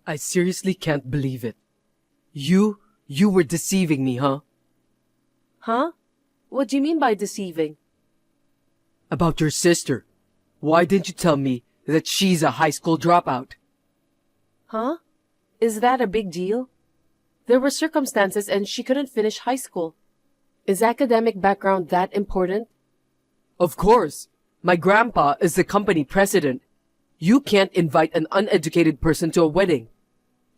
I seriously can't believe it. You were deceiving me, huh? Huh? What do you mean by deceiving? About your sister. Why didn't you tell me that she's a high school dropout? Huh? Is that a big deal? There were circumstances and she couldn't finish high school. Is academic background that important? Of course. My grandpa is the company president. You can't invite an uneducated person to a wedding.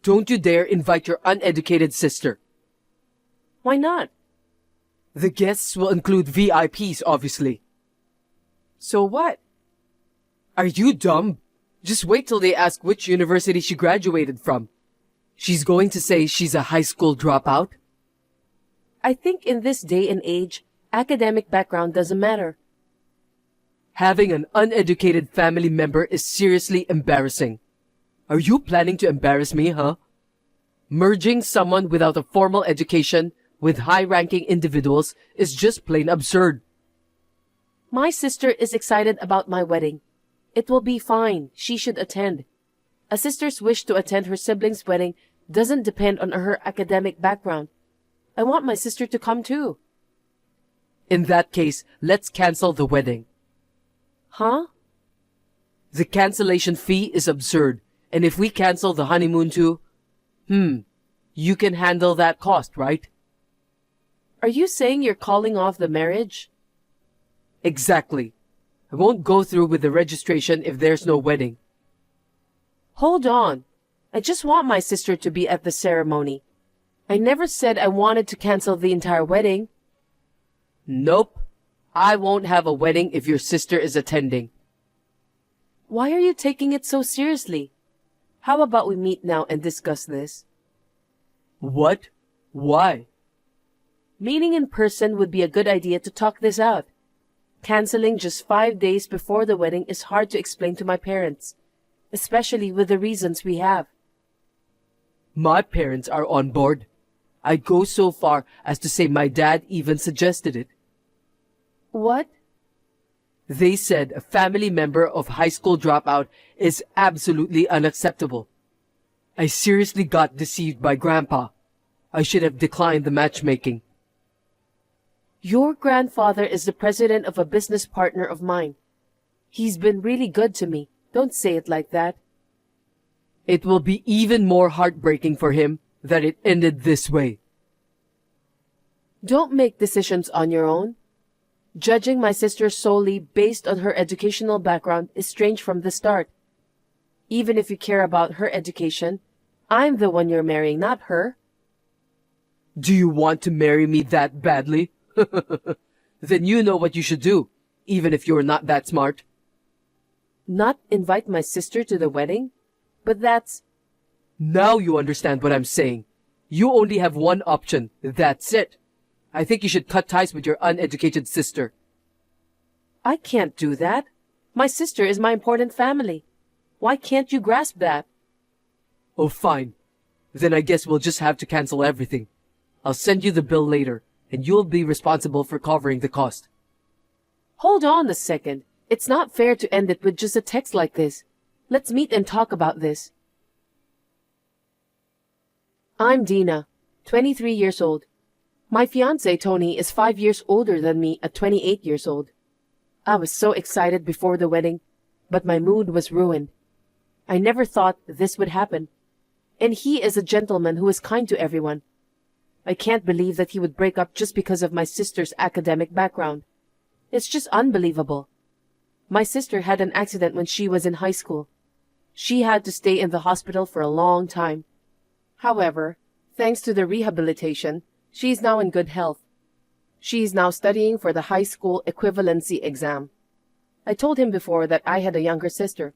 Don't you dare invite your uneducated sister. Why not? The guests will include VIPs, obviously. So what? Are you dumb? Just wait till they ask which university she graduated from. She's going to say she's a high school dropout? I think in this day and age, academic background doesn't matter. Having an uneducated family member is seriously embarrassing. Are you planning to embarrass me, huh? Merging someone without a formal education with high-ranking individuals is just plain absurd. My sister is excited about my wedding. It will be fine. She should attend. A sister's wish to attend her sibling's wedding doesn't depend on her academic background. I want my sister to come too. In that case, let's cancel the wedding. Huh? The cancellation fee is absurd, and if we cancel the honeymoon too, you can handle that cost, right? Are you saying you're calling off the marriage? Exactly. I won't go through with the registration if there's no wedding. Hold on. I just want my sister to be at the ceremony. I never said I wanted to cancel the entire wedding. Nope. I won't have a wedding if your sister is attending. Why are you taking it so seriously? How about we meet now and discuss this? What? Why? Meeting in person would be a good idea to talk this out. Canceling just 5 days before the wedding is hard to explain to my parents, especially with the reasons we have. My parents are on board. I'd go so far as to say my dad even suggested it. What? They said a family member of high school dropout is absolutely unacceptable. I seriously got deceived by Grandpa. I should have declined the matchmaking. Your grandfather is the president of a business partner of mine. He's been really good to me. Don't say it like that. It will be even more heartbreaking for him that it ended this way. Don't make decisions on your own. Judging my sister solely based on her educational background is strange from the start. Even if you care about her education, I'm the one you're marrying, not her. Do you want to marry me that badly? Then you know what you should do, even if you're not that smart. Not invite my sister to the wedding? But that's... Now you understand what I'm saying. You only have one option. That's it. I think you should cut ties with your uneducated sister. I can't do that. My sister is my important family. Why can't you grasp that? Oh, fine. Then I guess we'll just have to cancel everything. I'll send you the bill later, and you'll be responsible for covering the cost. Hold on a second. It's not fair to end it with just a text like this. Let's meet and talk about this. I'm Dina, 23 years old. My fiancé, Tony, is 5 years older than me at 28 years old. I was so excited before the wedding, but my mood was ruined. I never thought this would happen. And he is a gentleman who is kind to everyone. I can't believe that he would break up just because of my sister's academic background. It's just unbelievable. My sister had an accident when she was in high school. She had to stay in the hospital for a long time. However, thanks to the rehabilitation, she is now in good health. She is now studying for the high school equivalency exam. I told him before that I had a younger sister,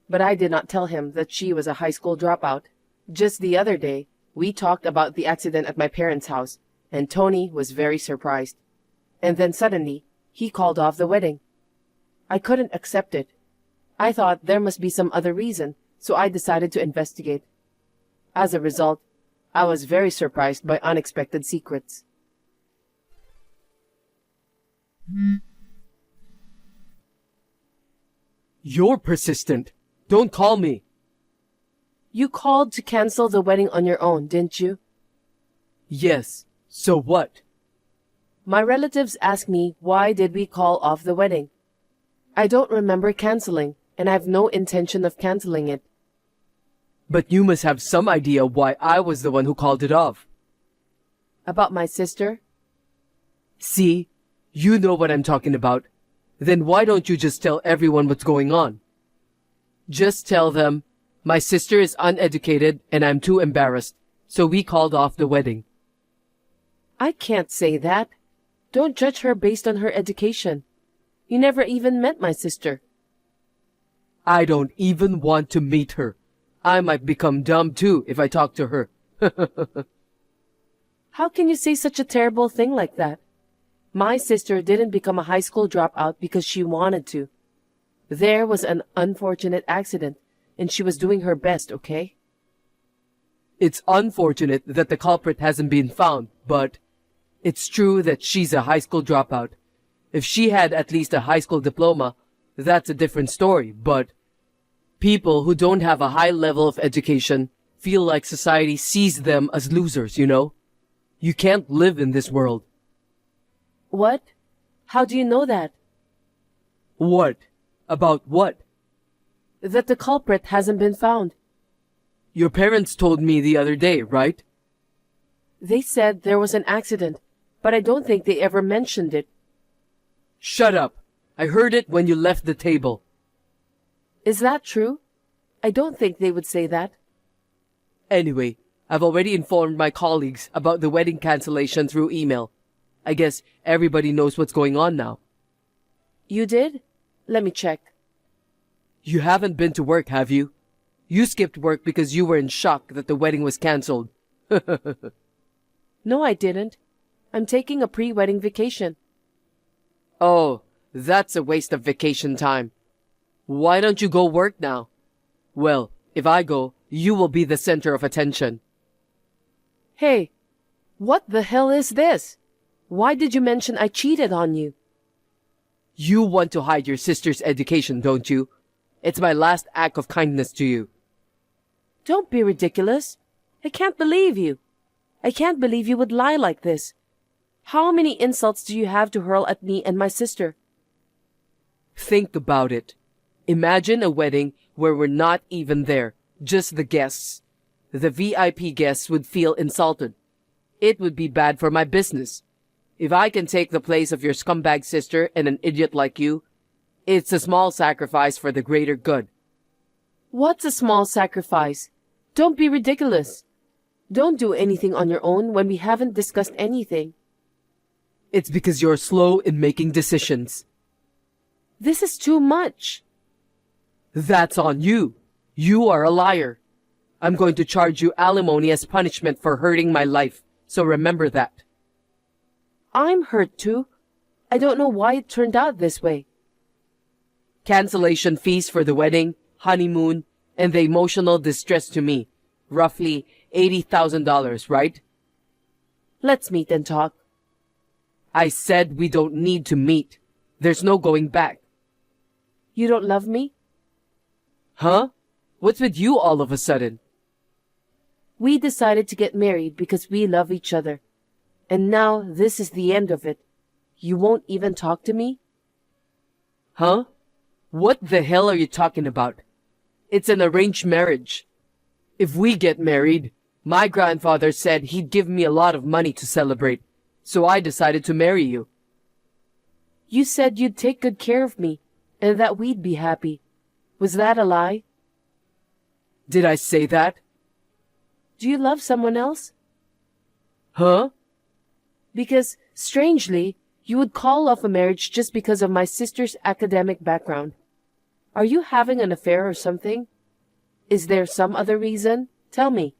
but I did not tell him that she was a high school dropout. Just the other day, we talked about the accident at my parents' house, and Tony was very surprised. And then suddenly, he called off the wedding. I couldn't accept it. I thought there must be some other reason, so I decided to investigate. As a result, I was very surprised by unexpected secrets. You're persistent. Don't call me. You called to cancel the wedding on your own, didn't you? Yes. So what? My relatives asked me why did we call off the wedding. I don't remember canceling, and I have no intention of canceling it. But you must have some idea why I was the one who called it off. About my sister? See? You know what I'm talking about. Then why don't you just tell everyone what's going on? Just tell them, my sister is uneducated and I'm too embarrassed, so we called off the wedding. I can't say that. Don't judge her based on her education. You never even met my sister. I don't even want to meet her. I might become dumb too if I talk to her. How can you say such a terrible thing like that? My sister didn't become a high school dropout because she wanted to. There was an unfortunate accident, and she was doing her best, okay? It's unfortunate that the culprit hasn't been found, but it's true that she's a high school dropout. If she had at least a high school diploma, that's a different story, but people who don't have a high level of education feel like society sees them as losers, you know? You can't live in this world. What? How do you know that? What? About what? That the culprit hasn't been found. Your parents told me the other day, right? They said there was an accident, but I don't think they ever mentioned it. Shut up! I heard it when you left the table. Is that true? I don't think they would say that. Anyway, I've already informed my colleagues about the wedding cancellation through email. I guess everybody knows what's going on now. You did? Let me check. You haven't been to work, have you? You skipped work because you were in shock that the wedding was cancelled. No, I didn't. I'm taking a pre-wedding vacation. Oh, that's a waste of vacation time. Why don't you go work now? Well, if I go, you will be the center of attention. Hey, what the hell is this? Why did you mention I cheated on you? You want to hide your sister's education, don't you? It's my last act of kindness to you. Don't be ridiculous. I can't believe you. I can't believe you would lie like this. How many insults do you have to hurl at me and my sister? Think about it. Imagine a wedding where we're not even there, just the guests. The VIP guests would feel insulted. It would be bad for my business. If I can take the place of your scumbag sister and an idiot like you, it's a small sacrifice for the greater good. What's a small sacrifice? Don't be ridiculous. Don't do anything on your own when we haven't discussed anything. It's because you're slow in making decisions. This is too much. That's on you. You are a liar. I'm going to charge you alimony as punishment for hurting my life, so remember that. I'm hurt too. I don't know why it turned out this way. Cancellation fees for the wedding, honeymoon, and the emotional distress to me. Roughly $80,000, right? Let's meet and talk. I said we don't need to meet. There's no going back. You don't love me? Huh? What's with you all of a sudden? We decided to get married because we love each other. And now this is the end of it. You won't even talk to me? Huh? What the hell are you talking about? It's an arranged marriage. If we get married, my grandfather said he'd give me a lot of money to celebrate, so I decided to marry you. You said you'd take good care of me, and that we'd be happy. Was that a lie? Did I say that? Do you love someone else? Huh? Because, strangely, you would call off a marriage just because of my sister's academic background. Are you having an affair or something? Is there some other reason? Tell me.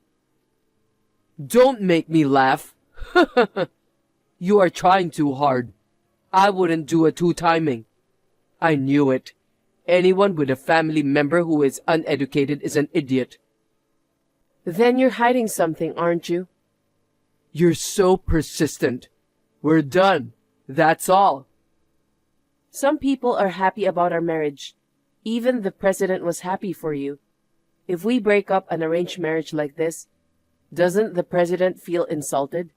Don't make me laugh. You are trying too hard. I wouldn't do a two-timing. I knew it. Anyone with a family member who is uneducated is an idiot. Then you're hiding something, aren't you? You're so persistent. We're done. That's all. Some people are happy about our marriage. Even the president was happy for you. If we break up an arranged marriage like this, doesn't the president feel insulted?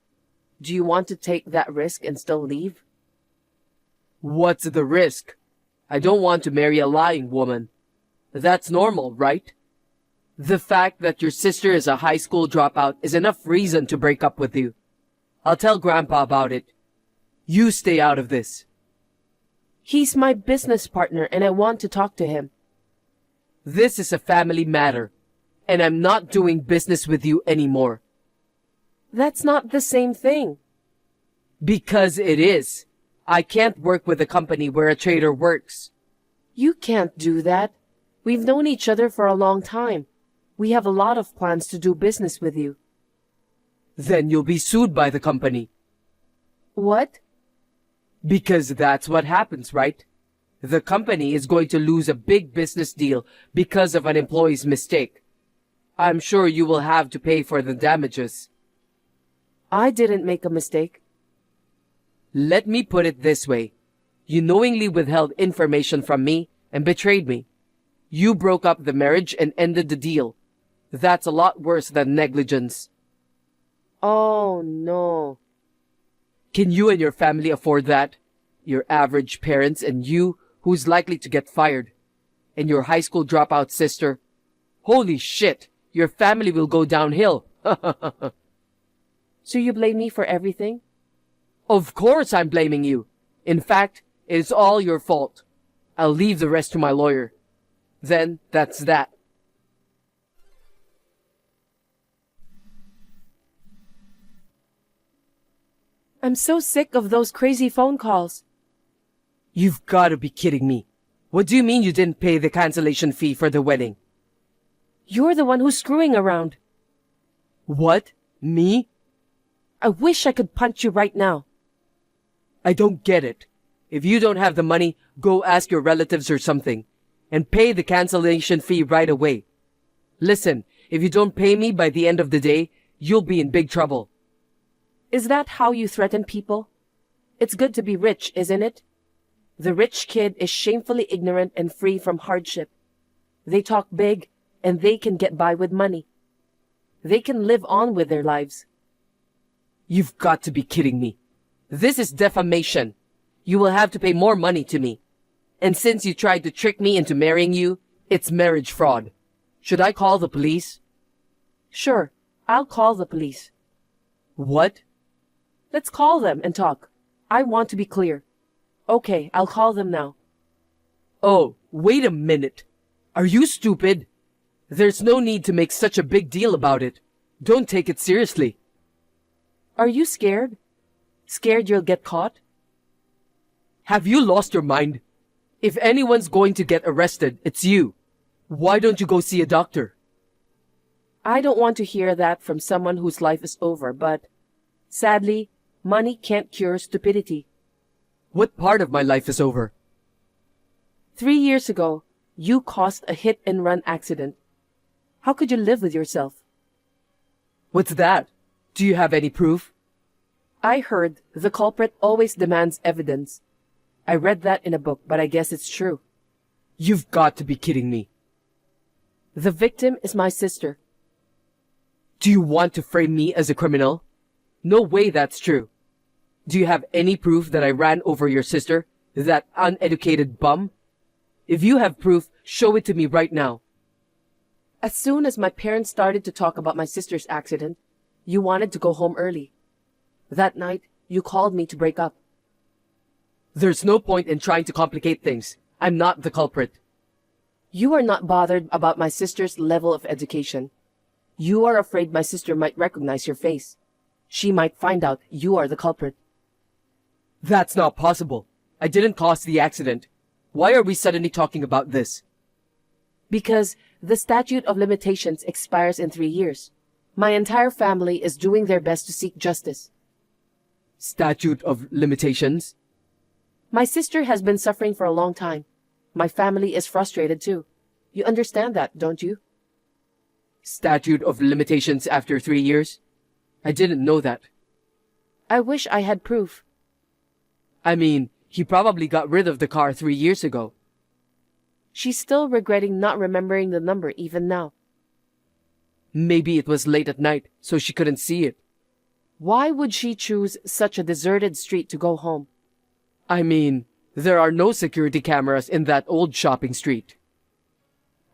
Do you want to take that risk and still leave? What's the risk? I don't want to marry a lying woman. That's normal, right? The fact that your sister is a high school dropout is enough reason to break up with you. I'll tell Grandpa about it. You stay out of this. He's my business partner and I want to talk to him. This is a family matter, and I'm not doing business with you anymore. That's not the same thing. Because it is. I can't work with a company where a trader works. You can't do that. We've known each other for a long time. We have a lot of plans to do business with you. Then you'll be sued by the company. What? Because that's what happens, right? The company is going to lose a big business deal because of an employee's mistake. I'm sure you will have to pay for the damages. I didn't make a mistake. Let me put it this way. You knowingly withheld information from me and betrayed me. You broke up the marriage and ended the deal. That's a lot worse than negligence. Oh, no. Can you and your family afford that? Your average parents and you, who's likely to get fired. And your high school dropout sister. Holy shit, your family will go downhill. So you blame me for everything? Of course I'm blaming you. In fact, it's all your fault. I'll leave the rest to my lawyer. Then, that's that. I'm so sick of those crazy phone calls. You've gotta be kidding me. What do you mean you didn't pay the cancellation fee for the wedding? You're the one who's screwing around. What? Me? I wish I could punch you right now. I don't get it. If you don't have the money, go ask your relatives or something. And pay the cancellation fee right away. Listen, if you don't pay me by the end of the day, you'll be in big trouble. Is that how you threaten people? It's good to be rich, isn't it? The rich kid is shamefully ignorant and free from hardship. They talk big, and they can get by with money. They can live on with their lives. You've got to be kidding me. This is defamation. You will have to pay more money to me. And since you tried to trick me into marrying you, it's marriage fraud. Should I call the police? Sure, I'll call the police. What? Let's call them and talk. I want to be clear. Okay, I'll call them now. Oh, wait a minute. Are you stupid? There's no need to make such a big deal about it. Don't take it seriously. Are you scared? Scared you'll get caught? Have you lost your mind? If anyone's going to get arrested, it's you. Why don't you go see a doctor? I don't want to hear that from someone whose life is over, but sadly, money can't cure stupidity. What part of my life is over? 3 years ago, you caused a hit-and-run accident. How could you live with yourself? What's that? Do you have any proof? I heard the culprit always demands evidence. I read that in a book, but I guess it's true. You've got to be kidding me. The victim is my sister. Do you want to frame me as a criminal? No way that's true. Do you have any proof that I ran over your sister, that uneducated bum? If you have proof, show it to me right now. As soon as my parents started to talk about my sister's accident, you wanted to go home early. That night, you called me to break up. There's no point in trying to complicate things. I'm not the culprit. You are not bothered about my sister's level of education. You are afraid my sister might recognize your face. She might find out you are the culprit. That's not possible. I didn't cause the accident. Why are we suddenly talking about this? Because the statute of limitations expires in 3 years. My entire family is doing their best to seek justice. Statute of limitations? My sister has been suffering for a long time. My family is frustrated too. You understand that, don't you? Statute of limitations after 3 years? I didn't know that. I wish I had proof. I mean, he probably got rid of the car 3 years ago. She's still regretting not remembering the number even now. Maybe it was late at night, so she couldn't see it. Why would she choose such a deserted street to go home? I mean, there are no security cameras in that old shopping street.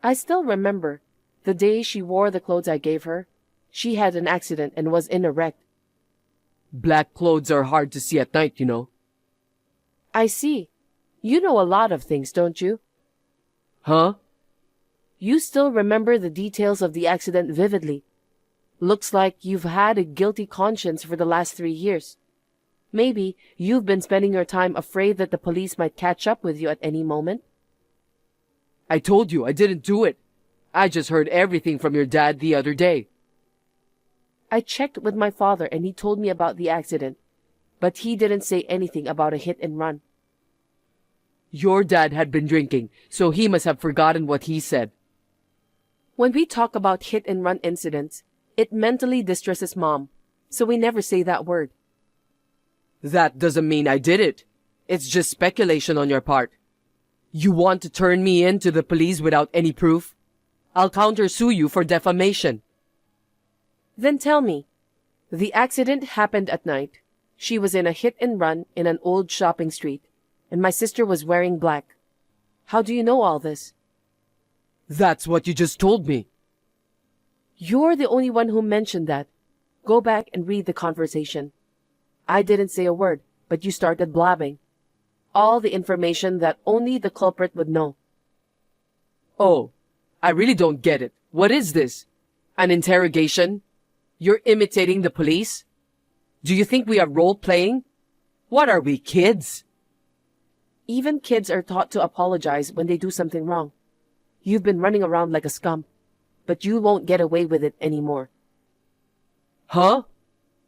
I still remember the day she wore the clothes I gave her. She had an accident and was in a wreck. Black clothes are hard to see at night, you know. I see. You know a lot of things, don't you? Huh? You still remember the details of the accident vividly. Looks like you've had a guilty conscience for the last 3 years. Maybe you've been spending your time afraid that the police might catch up with you at any moment. I told you I didn't do it. I just heard everything from your dad the other day. I checked with my father and he told me about the accident, but he didn't say anything about a hit and run. Your dad had been drinking, so he must have forgotten what he said. When we talk about hit and run incidents, it mentally distresses Mom, so we never say that word. That doesn't mean I did it. It's just speculation on your part. You want to turn me in to the police without any proof? I'll countersue you for defamation. Then tell me, the accident happened at night. She was in a hit and run in an old shopping street, and my sister was wearing black. How do you know all this? That's what you just told me. You're the only one who mentioned that. Go back and read the conversation. I didn't say a word, but you started blabbing. All the information that only the culprit would know. Oh, I really don't get it. What is this? An interrogation? You're imitating the police? Do you think we are role-playing? What are we, kids? Even kids are taught to apologize when they do something wrong. You've been running around like a scum, but you won't get away with it anymore. Huh?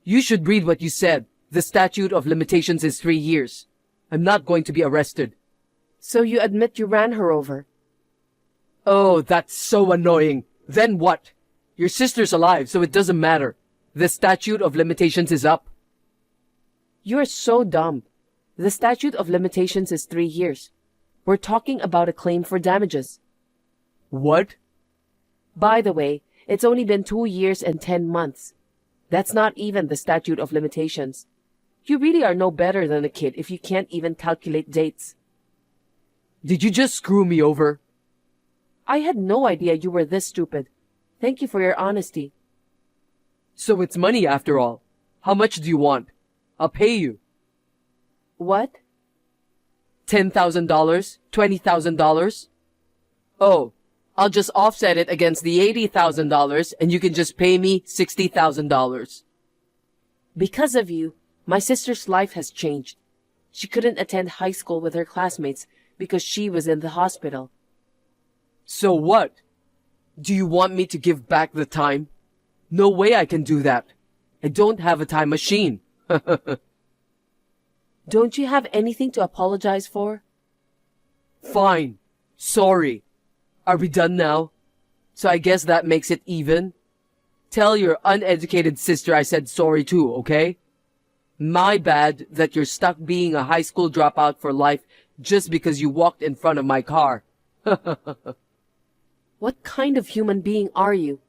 You should read what you said. The statute of limitations is 3 years. I'm not going to be arrested. So you admit you ran her over? Oh, that's so annoying. Then what? Your sister's alive, so it doesn't matter. The statute of limitations is up. You're so dumb. The statute of limitations is 3 years. We're talking about a claim for damages. What? By the way, it's only been 2 years and 10 months. That's not even the statute of limitations. You really are no better than a kid if you can't even calculate dates. Did you just screw me over? I had no idea you were this stupid. Thank you for your honesty. So it's money after all. How much do you want? I'll pay you. What? $10,000? $20,000? Oh, I'll just offset it against the $80,000 and you can just pay me $60,000. Because of you, my sister's life has changed. She couldn't attend high school with her classmates because she was in the hospital. So what? Do you want me to give back the time? No way I can do that. I don't have a time machine. Don't you have anything to apologize for? Fine. Sorry. Are we done now? So I guess that makes it even? Tell your uneducated sister I said sorry too, okay? My bad that you're stuck being a high school dropout for life just because you walked in front of my car. What kind of human being are you?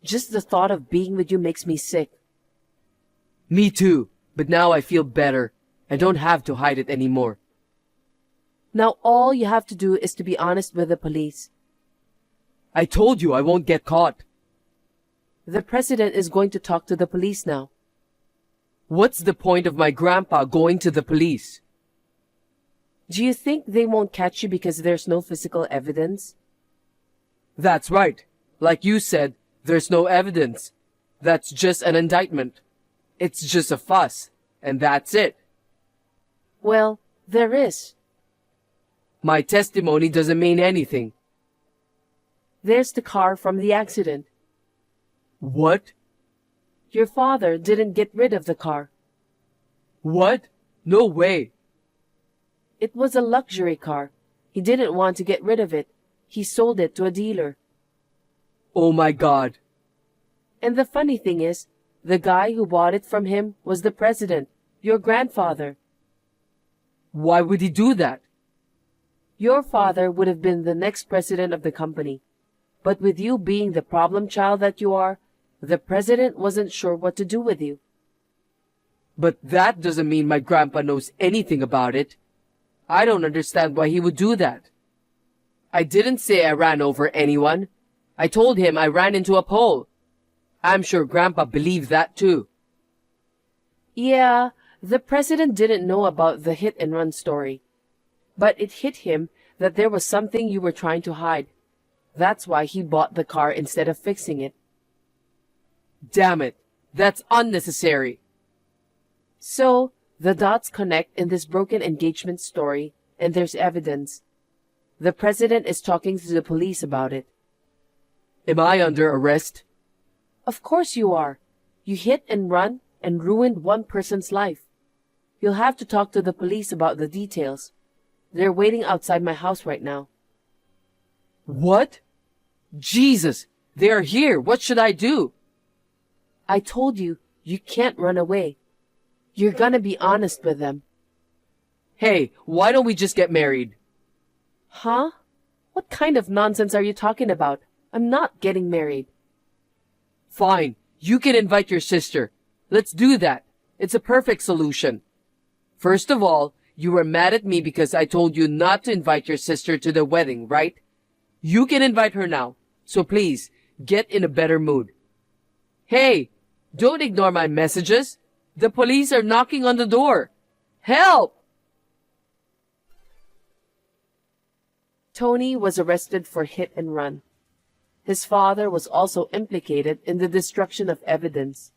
Just the thought of being with you makes me sick. Me too, but now I feel better. I don't have to hide it anymore. Now all you have to do is to be honest with the police. I told you I won't get caught. The president is going to talk to the police now. What's the point of my grandpa going to the police? Do you think they won't catch you because there's no physical evidence? That's right. Like you said, there's no evidence. That's just an indictment. It's just a fuss, and that's it. Well, there is. My testimony doesn't mean anything. There's the car from the accident. What? Your father didn't get rid of the car. What? No way. It was a luxury car. He didn't want to get rid of it. He sold it to a dealer. Oh my God. And the funny thing is, the guy who bought it from him was the president, your grandfather. Why would he do that? Your father would have been the next president of the company. But with you being the problem child that you are, the president wasn't sure what to do with you. But that doesn't mean my grandpa knows anything about it. I don't understand why he would do that. I didn't say I ran over anyone. I told him I ran into a pole. I'm sure Grandpa believed that too. Yeah, the president didn't know about the hit and run story. But it hit him that there was something you were trying to hide. That's why he bought the car instead of fixing it. Damn it, that's unnecessary. So, the dots connect in this broken engagement story, and there's evidence. The president is talking to the police about it. Am I under arrest? Of course you are. You hit and run and ruined one person's life. You'll have to talk to the police about the details. They're waiting outside my house right now. What? Jesus, they are here. What should I do? I told you, you can't run away. You're gonna be honest with them. Hey, why don't we just get married? Huh? What kind of nonsense are you talking about? I'm not getting married. Fine, you can invite your sister. Let's do that. It's a perfect solution. First of all, you were mad at me because I told you not to invite your sister to the wedding, right? You can invite her now. So please, get in a better mood. Hey, don't ignore my messages. The police are knocking on the door. Help! Tony was arrested for hit and run. His father was also implicated in the destruction of evidence.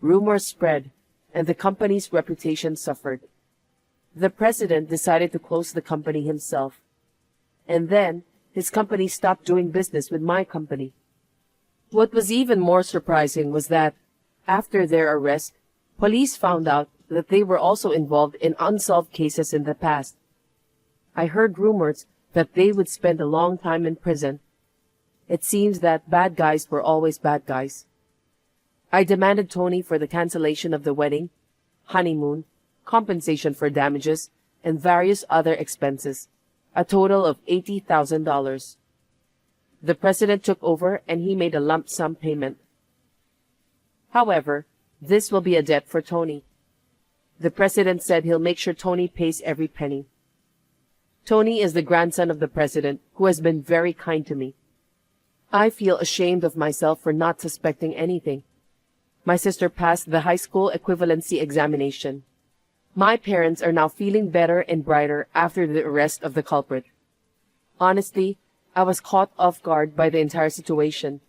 Rumors spread, and the company's reputation suffered. The president decided to close the company himself. And then, his company stopped doing business with my company. What was even more surprising was that, after their arrest, police found out that they were also involved in unsolved cases in the past. I heard rumors that they would spend a long time in prison. It seems that bad guys were always bad guys. I demanded Tony for the cancellation of the wedding, honeymoon, compensation for damages, and various other expenses, a total of $80,000. The president took over and he made a lump sum payment. However, this will be a debt for Tony. The president said he'll make sure Tony pays every penny. Tony is the grandson of the president who has been very kind to me. I feel ashamed of myself for not suspecting anything. My sister passed the high school equivalency examination. My parents are now feeling better and brighter after the arrest of the culprit. Honestly, I was caught off guard by the entire situation,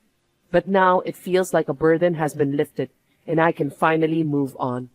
but now it feels like a burden has been lifted and I can finally move on.